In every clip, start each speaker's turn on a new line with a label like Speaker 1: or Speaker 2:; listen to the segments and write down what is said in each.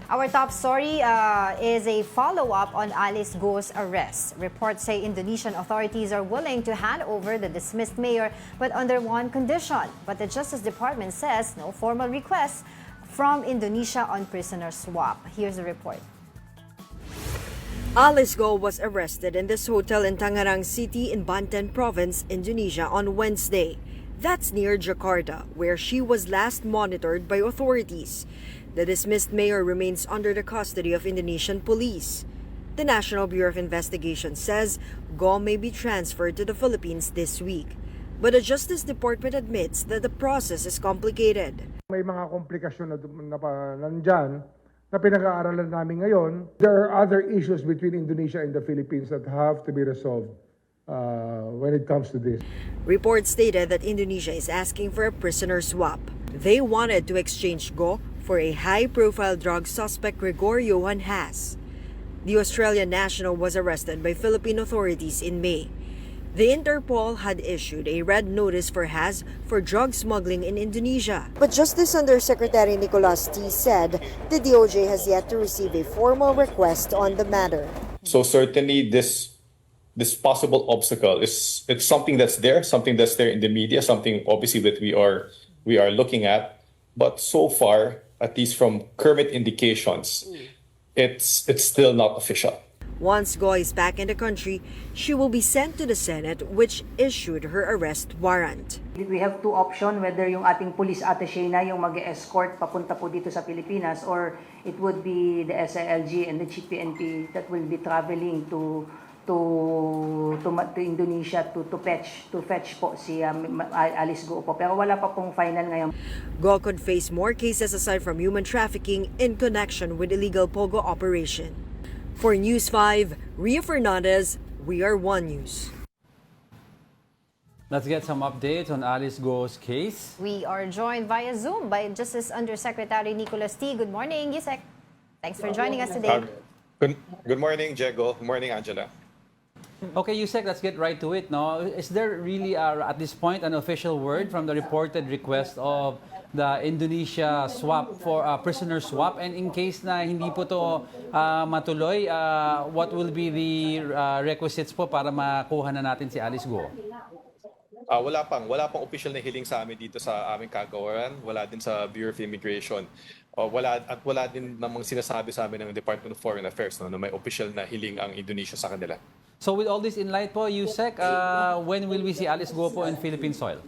Speaker 1: Our top story is a follow-up on Alice Guo's arrest. Reports say Indonesian authorities are willing to hand over the dismissed mayor, but under one condition. But the Justice Department says no formal request from Indonesia on prisoner swap. Here's the report.
Speaker 2: Alice Guo was arrested in this hotel in Tangerang City in Bamban province, Indonesia on Wednesday. That's near Jakarta, where she was last monitored by authorities. The dismissed mayor remains under the custody of Indonesian police. The National Bureau of Investigation says Guo may be transferred to the Philippines this week. But the Justice Department admits that the process is complicated.
Speaker 3: May mga komplikasyon na nandyan na pinag-aaralan namin ngayon. There are other issues between Indonesia and the Philippines that have to be resolved when it comes to this.
Speaker 2: Reports stated that Indonesia is asking for a prisoner swap. They wanted to exchange Guo for a high-profile drug suspect Gregorio Has. The Australian national was arrested by Philippine authorities in May. The Interpol had issued a red notice for Has for drug smuggling in Indonesia. But Justice Undersecretary Nicolas T. said the DOJ has yet to receive a formal request on the matter.
Speaker 4: So certainly this possible obstacle it's something that's there in the media, something obviously that we are looking at, but so far, at least from current indications, it's still not official.
Speaker 2: Once Guo is back in the country, she will be sent to the Senate, which issued her arrest warrant.
Speaker 5: We have two options, whether yung ating police attaché na yung mag-escort papunta po dito sa Pilipinas, or it would be the SILG and the GPNP that will be traveling to Indonesia to fetch po si Alice Guo po. Pero wala pa pong final ngayon.
Speaker 2: Guo could face more cases aside from human trafficking in connection with illegal pogo operation. For News 5, Ria Fernandez, We Are One News.
Speaker 6: Let's get some updates on Alice Guo's case.
Speaker 1: We are joined via Zoom by Justice Undersecretary Nicolas T. Good morning, Yusek. Thanks for joining us today.
Speaker 4: Good morning, Diego. Good morning, Angela.
Speaker 6: Okay, Yusek, let's get right to it. No, is there really, at this point, an official word from the reported request of the Indonesia swap for prisoner swap? And in case na hindi po to matuloy, what will be the requisites po para makuha na natin si Alice Guo?
Speaker 4: Wala pang official na hiling sa amin dito sa aming kagawaran. Wala din sa Bureau of Immigration. Wala din namang sinasabi sa amin ng Department of Foreign Affairs na may official na hiling ang Indonesia sa kanila.
Speaker 6: So with all this in light po, Yusek, when will we see Alice Guo po in Philippine soil?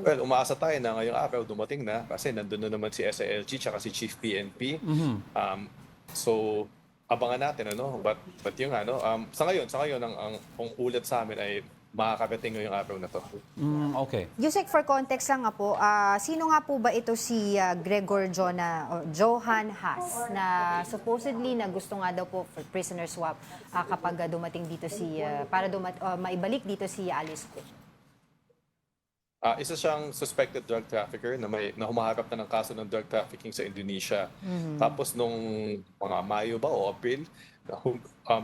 Speaker 4: Well, umaasa tayo na ngayong araw dumating na kasi nandun na naman si SILG tsaka si Chief PNP. So abangan natin but yung sa ngayon ang ulat sa amin ay makakarating ngayong araw na to.
Speaker 6: Okay.
Speaker 1: Yusek, for context lang nga po, sino nga po ba ito si Gregor Johan Has na supposedly na gusto nga daw po for prisoner swap kapag dumating dito para maibalik dito si Alice Guo?
Speaker 4: Isa siyang suspected drug trafficker na humaharap na ng kaso ng drug trafficking sa Indonesia. Tapos nung mga Mayo ba o April,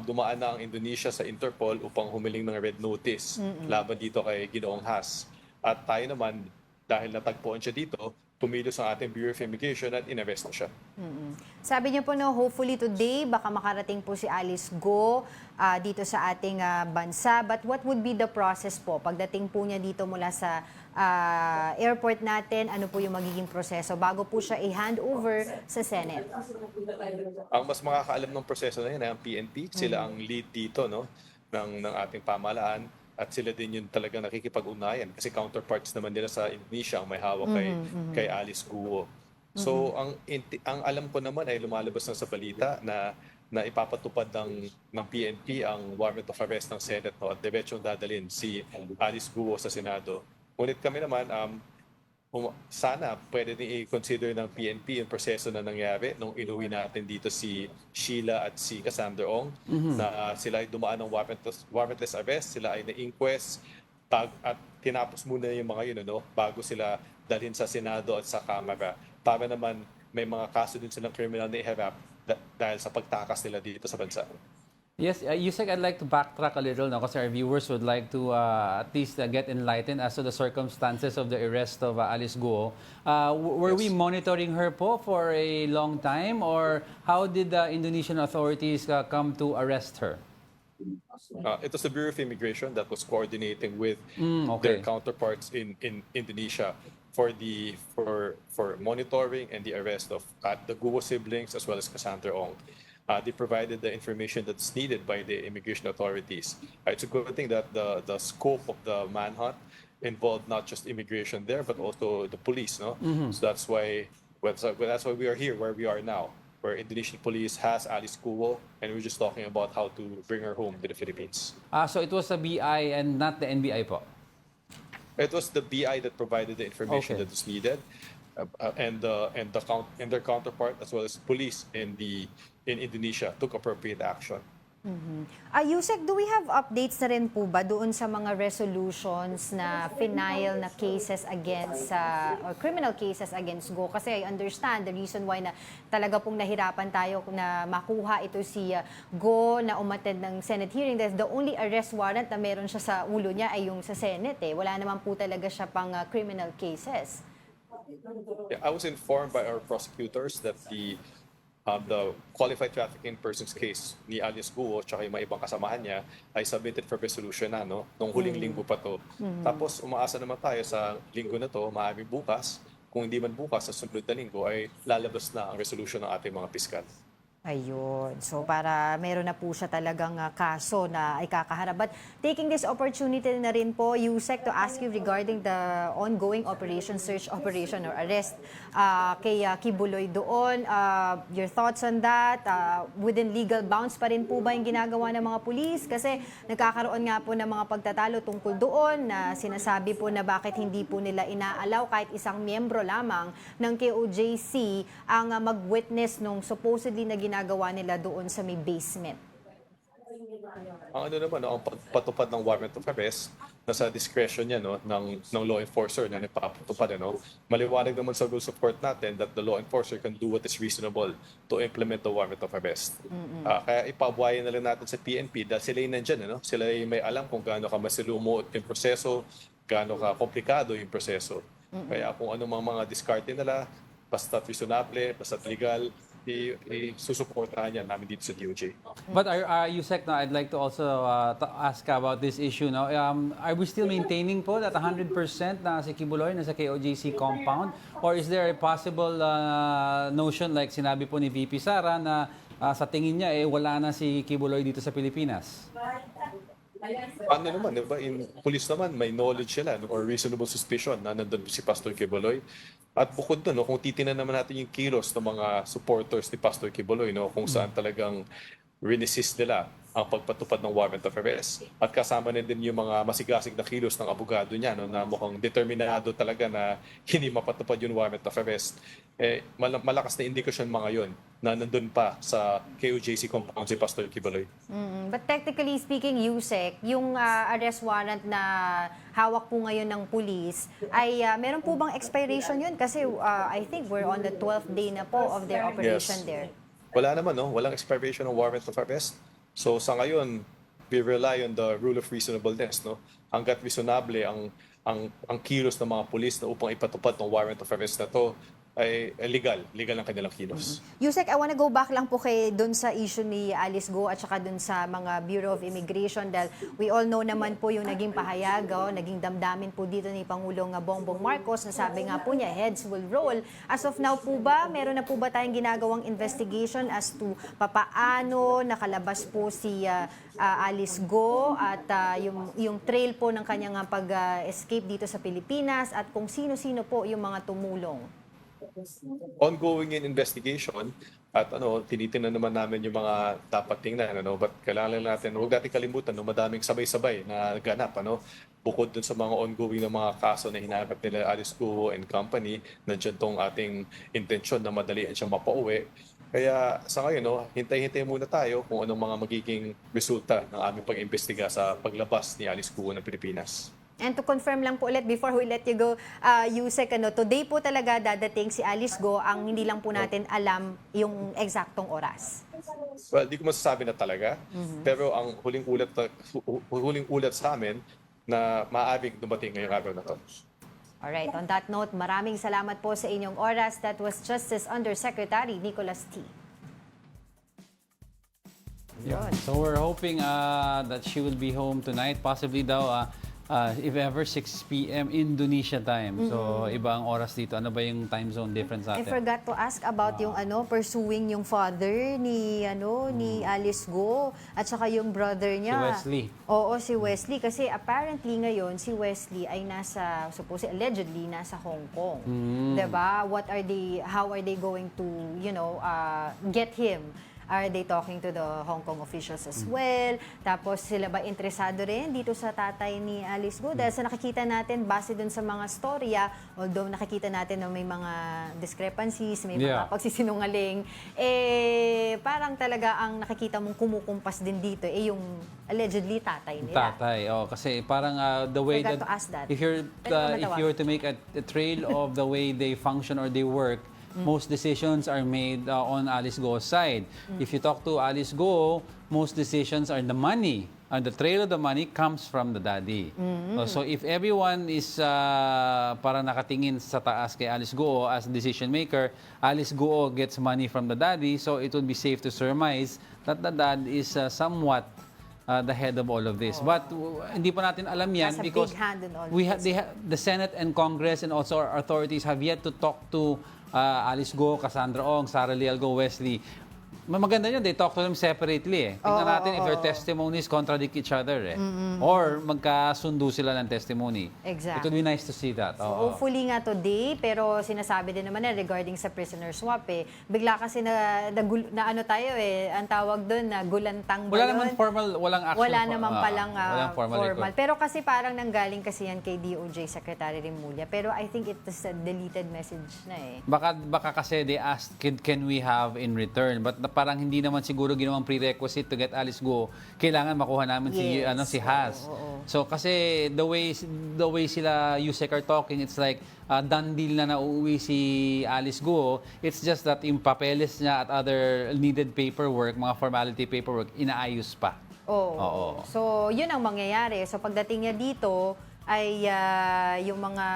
Speaker 4: dumaan na ang Indonesia sa Interpol upang humiling ng red notice laban dito kay Ginoong Has. At tayo naman, dahil natagpuan siya dito, pumilos ang ating Bureau of Immigration at inarrest na siya.
Speaker 1: Sabi niyo po hopefully today baka makarating po si Alice Guo dito sa ating bansa. But what would be the process po pagdating po niya dito mula sa airport natin? Ano po yung magiging proseso bago po siya i-hand over sa Senate?
Speaker 4: Ang mas makakaalam ng proseso na yan ay ang PNP. Sila ang lead dito ng ating pamahalaan. At sila din yung talagang nakikipag-unayan kasi counterparts naman nila sa Indonesia ang may hawak kay Alice Guo. So ang alam ko naman ay lumalabas na sa balita na ipapatupad ng PNP ang warrant of arrest ng Senate at diretsong dadalhin si Alice Guo sa Senado. Ngunit kami naman sana pwede din i-consider ng PNP yung proseso na nangyari nung inuwi natin dito si Sheila at si Cassandra Ong na sila ay dumaan ng warrantless arrest, sila ay na-inquest at tinapos muna yung mga yun bago sila dalhin sa Senado at sa Kamara para naman may mga kaso din silang criminal na iharap dahil sa pagtakas nila dito sa bansa.
Speaker 6: Yes, Yusek, I'd like to backtrack a little now because our viewers would like to at least get enlightened as to the circumstances of the arrest of Alice Guo. Were we
Speaker 4: Yes.
Speaker 6: monitoring her po for a long time, or how did the Indonesian authorities come to arrest her?
Speaker 4: It was the Bureau of Immigration that was coordinating with
Speaker 6: Okay.
Speaker 4: their counterparts in Indonesia for monitoring and the arrest of the Guo siblings as well as Cassandra Ong. They provided the information that's needed by the immigration authorities. It's a good thing that the scope of the manhunt involved not just immigration there, but also the police. No, so that's why we are here where we are now, where Indonesian police has Alice Guo, and we're just talking about how to bring her home to the Philippines.
Speaker 6: So it was the BI and not the NBI po?
Speaker 4: It was the BI that provided the information
Speaker 6: Okay.
Speaker 4: that was needed, and their counterpart as well as police in Indonesia took appropriate action.
Speaker 1: Yusek, do we have updates na rin po ba doon sa mga resolutions na final na cases against, or criminal cases against Go? Kasi I understand the reason why na talaga pong nahirapan tayo na makuha ito si Go na umattend ng Senate hearing. The only arrest warrant na meron siya sa ulo niya ay yung sa Senate. Wala naman po talaga siya pang criminal cases.
Speaker 4: Yeah, I was informed by our prosecutors that the qualified trafficking persons case ni Alice Guo at yung mga ibang kasamahan niya ay submitted for resolution na, no? Nung huling linggo pa to. Tapos umaasa naman tayo sa linggo na to, maaaring bukas. Kung hindi man bukas, sa sunod na linggo ay lalabas na ang resolution ng ating mga piskal.
Speaker 1: Ayun. So para meron na po siya talagang kaso na ikakaharap. But taking this opportunity na rin po, Yusek, to ask you regarding the ongoing operation, search operation or arrest kay Kibuloy doon. Your thoughts on that? Within legal bounds pa rin po ba yung ginagawa ng mga pulis? Kasi nagkakaroon nga po ng mga pagtatalo tungkol doon na sinasabi po na bakit hindi po nila inaalaw kahit isang miyembro lamang ng KOJC ang mag-witness nung supposedly na ginagawa nila doon sa may basement.
Speaker 4: Ang ano naman, no, ang pagpatupad ng warrant of arrest, nasa discretion niya, no, ng law enforcer na nagpapatupad. No? Maliwanag naman sa rules of court natin that the law enforcer can do what is reasonable to implement the warrant of arrest. Kaya ipabuhayan na lang natin sa PNP dahil sila yung nandyan. No? Sila yung may alam kung gaano ka masilumot yung proseso, gaano ka komplikado yung proseso. Kaya kung anong mga diskarte nila, basta reasonable, basta legal, susuportahan yan namin dito sa DOJ.
Speaker 6: But Yusek, no, I'd like to also ask about this issue. No? Are we still maintaining po that 100% na si Kibuloy na sa KOJC compound? Or is there a possible notion like sinabi po ni VP Sara na sa tingin niya wala na si Kibuloy dito sa Pilipinas?
Speaker 4: Ano naman, di ba? In police naman, may knowledge sila or reasonable suspicion na nandun si Pastor Kibuloy. At bukod doon, no, kung titinan naman natin yung kilos ng mga supporters ni Pastor Kibuloy, no, kung saan talagang resist nila ang pagpatupad ng warrant of arrest. At kasama na din yung mga masigasig na kilos ng abogado niya, no, na mukhang determinado talaga na hindi mapatupad yung warrant of arrest. Malakas na indikasyon mga yon na nandun pa sa KOJC compound si Pastor Kibuloy.
Speaker 1: But technically speaking, Yusek, yung arrest warrant na hawak po ngayon ng police, ay meron po bang expiration yun? Kasi I think we're on the 12th day na po of their operation there.
Speaker 4: Wala naman, no? Walang expiration ng warrant of arrest. So sa ngayon, we rely on the rule of reasonableness, no? Hangga't reasonable ang kilos ng mga pulis na upang ipatupad ng warrant of arrest na to ay legal ang kanilang kilos.
Speaker 1: Yusek, I wanna go back lang po kay dun sa issue ni Alice Guo at saka dun sa mga Bureau of Immigration dahil we all know naman po yung naging pahayag, naging damdamin po dito ni Pangulong Bongbong Marcos na sabi nga po niya, heads will roll. As of now po ba, meron na po ba tayong ginagawang investigation as to papaano nakalabas po si Alice Guo at yung trail po ng kanyang pag-escape dito sa Pilipinas at kung sino-sino po yung mga tumulong?
Speaker 4: Ongoing in investigation at tinitingnan naman namin yung mga dapat tingnan, but kailangan natin, huwag natin kalimutan, madaming sabay-sabay na ganap, bukod dun sa mga ongoing na mga kaso na hinaharap nila Alice Guo and company, nandiyan tong ating intensyon na madalian siyang mapauwi. Kaya sa ngayon, hintay-hintay muna tayo kung anong mga magiging resulta ng aming pag-imbestiga sa paglabas ni Alice Guo ng Pilipinas.
Speaker 1: And to confirm lang po ulit before we let you go, Yusek, today po talaga dadating si Alice Guo, ang hindi lang po natin alam yung eksaktong oras.
Speaker 4: Well, di ko masasabi na talaga. Pero ang huling ulat sa amin na maaaring dumating ngayong araw na to.
Speaker 1: Alright, on that note, maraming salamat po sa inyong oras. That was Justice Undersecretary Nicholas T.
Speaker 6: Yeah. So we're hoping that she will be home tonight. Possibly daw, if ever, 6 p.m. Indonesia time. So iba ang oras dito. Ano ba yung time zone difference
Speaker 1: I
Speaker 6: natin?
Speaker 1: forgot to ask about yung pursuing yung father ni ni Alice Guo at saka yung brother niya.
Speaker 6: Si Wesley.
Speaker 1: Oo, si Wesley kasi apparently ngayon si Wesley ay allegedly nasa Hong Kong. 'Di ba? How are they going to, get him? Are they talking to the Hong Kong officials as well? Tapos sila ba interesado rin dito sa tatay ni Alice Guo? Dahil sa nakikita natin, base dun sa mga storya, although nakikita natin na may mga discrepancies, may mga pagsisinungaling, parang talaga ang nakikita mong kumukumpas din dito, yung allegedly tatay nila.
Speaker 6: Tatay, kasi parang the way
Speaker 1: Forgot to ask that.
Speaker 6: if you're to make a trail of the way they function or they work, most decisions are made on Alice Guo's side. If you talk to Alice Guo, most decisions are the money. And the trail of the money comes from the daddy. So if everyone is para nakatingin sa taas kay Alice Guo as decision maker, Alice Guo gets money from the daddy, so it would be safe to surmise that the dad is somewhat the head of all of this. But hindi pa natin alam yan
Speaker 1: Has a
Speaker 6: because
Speaker 1: big hand in all
Speaker 6: the Senate and Congress and also our authorities have yet to talk to Alice Guo, Cassandra Ong, Sara Leal Go, Wesley. Maganda yun, they talk to them separately. Tingnan natin if their testimonies contradict each other. Or magkasundo sila ng testimony.
Speaker 1: Exactly.
Speaker 6: It would be nice to see that.
Speaker 1: So hopefully nga today, pero sinasabi din naman regarding sa prisoner swap bigla kasi na ano tayo ang tawag doon na gulantang ba
Speaker 6: Wala
Speaker 1: yun?
Speaker 6: naman formal, walang action.
Speaker 1: Wala naman palang
Speaker 6: walang
Speaker 1: formal.
Speaker 6: record.
Speaker 1: Pero kasi parang nanggaling kasi yan kay DOJ Secretary Rimulya. Pero I think it is a deleted message na
Speaker 6: Baka kasi they asked, can we have in return? But parang hindi naman siguro ginawang prerequisite to get Alice Guo. Kailangan makuha namin si Has. So kasi the way sila Yusek are talking, it's like done deal na nauuwi si Alice Guo. It's just that yung papeles niya at other needed paperwork, mga formality paperwork, inaayos pa. Oo.
Speaker 1: So yun ang mangyayari. So pagdating niya dito, ay yung mga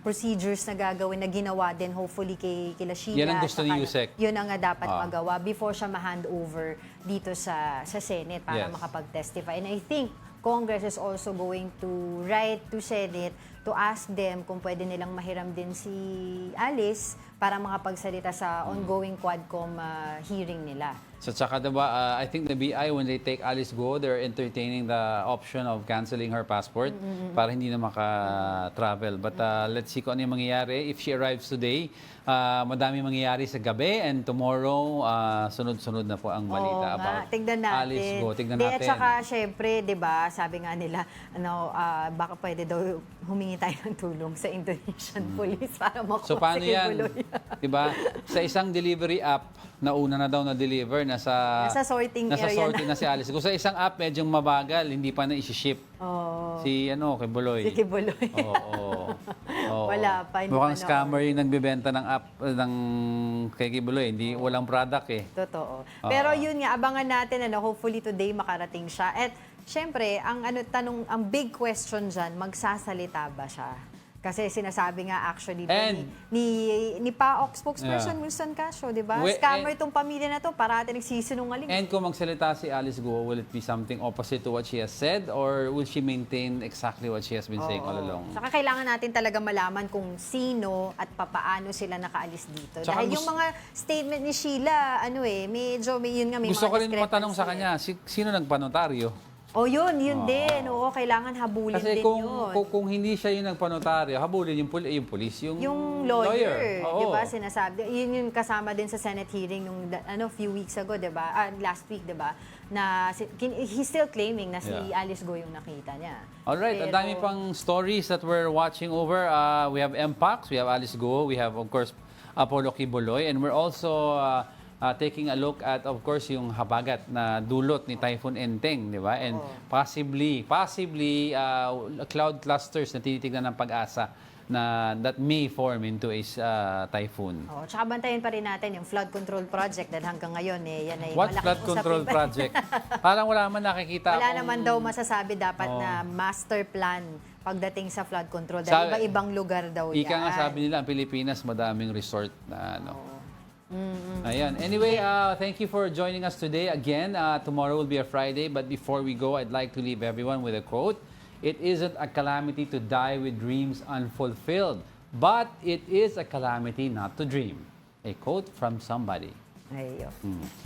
Speaker 1: procedures na gagawin na ginawa din hopefully kila Sheila.
Speaker 6: Yan ang gusto ni Yusek.
Speaker 1: Yun ang dapat magawa before siya ma-hand over dito sa Senate para makapag-testify. And I think Congress is also going to write to Senate to ask them kung pwede nilang mahiram din si Alice para makapagsalita sa ongoing Quadcom hearing nila.
Speaker 6: So tsaka diba, I think the BI, when they take Alice Guo, they're entertaining the option of canceling her passport para hindi na maka-travel. But let's see kung ano yung mangyayari. If she arrives today, madami mangyayari sa gabi and tomorrow, sunod-sunod na po ang balita about
Speaker 1: Tignan natin.
Speaker 6: Alice Guo. Tignan natin.
Speaker 1: At saka, syempre, di ba, sabi nga nila, baka pwede daw humingi tayo ng tulong sa Indonesian police para makuha
Speaker 6: So paano
Speaker 1: si
Speaker 6: yan?
Speaker 1: Kibuloy.
Speaker 6: Diba? Sa isang delivery app, nauna na daw na-deliver, nasa
Speaker 1: sorting
Speaker 6: nasa
Speaker 1: area
Speaker 6: sorting na si Alice. Kung sa isang app, medyo mabagal, hindi pa na isi-ship. Si Kibuloy.
Speaker 1: Si Kibuloy.
Speaker 6: Oo.
Speaker 1: Wala pa.
Speaker 6: Mukhang scammer yung nagbebenta ng app ng kay Kibuloy. Walang product
Speaker 1: Totoo. Pero yun nga, abangan natin, hopefully today makarating siya. At syempre, ang big question dyan, magsasalita ba siya? Kasi sinasabi nga actually ni PAOK spokesperson Wilson Castro, di ba? Scammer itong pamilya na to, parati nagsisinungaling.
Speaker 6: And kung magsalita si Alice Guo, will it be something opposite to what she has said or will she maintain exactly what she has been saying all along?
Speaker 1: Saka kailangan natin talaga malaman kung sino at papaano sila nakaalis dito.
Speaker 6: Saka
Speaker 1: Dahil yung mga statement ni Sheila, medyo yun nga may
Speaker 6: gusto
Speaker 1: mga
Speaker 6: ko rin matanong sa
Speaker 1: discrepancy.
Speaker 6: kanya, sino nagpanotaryo?
Speaker 1: Yun din. Oo, kailangan habulin
Speaker 6: Kasi
Speaker 1: din yun.
Speaker 6: kung hindi siya yung nagpanotaryo, habulin yung pulis,
Speaker 1: Yung lawyer,
Speaker 6: Oo.
Speaker 1: di ba, sinasabi. Yun yung kasama din sa Senate hearing nung few weeks ago, di ba? Last week, di ba? Na he's still claiming na si Alice Guo yung nakita niya.
Speaker 6: Alright, ang dami pang stories that we're watching over. We have MPAX, we have Alice Guo, we have of course Apollo Kibuloy, and we're also taking a look at, of course, yung habagat na dulot ni Typhoon Enteng, di ba? And possibly, cloud clusters na tinitignan ng pag-asa na that may form into a typhoon.
Speaker 1: Oh, tsaka bantayan pa rin natin yung flood control project dahil hanggang ngayon yan ay
Speaker 6: What
Speaker 1: malaking
Speaker 6: flood control
Speaker 1: usapin pa.
Speaker 6: project? Parang wala man nakikita
Speaker 1: Wala
Speaker 6: akong-
Speaker 1: naman daw masasabi dapat na master plan pagdating sa flood control dahil iba-ibang lugar daw yan.
Speaker 6: Ika nga sabi nila, ang Pilipinas madaming resort na ano. Ayan. Anyway, thank you for joining us today. Again, tomorrow will be a Friday, but before we go, I'd like to leave everyone with a quote. It isn't a calamity to die with dreams unfulfilled, but it is a calamity not to dream. A quote from somebody.
Speaker 1: Ayun.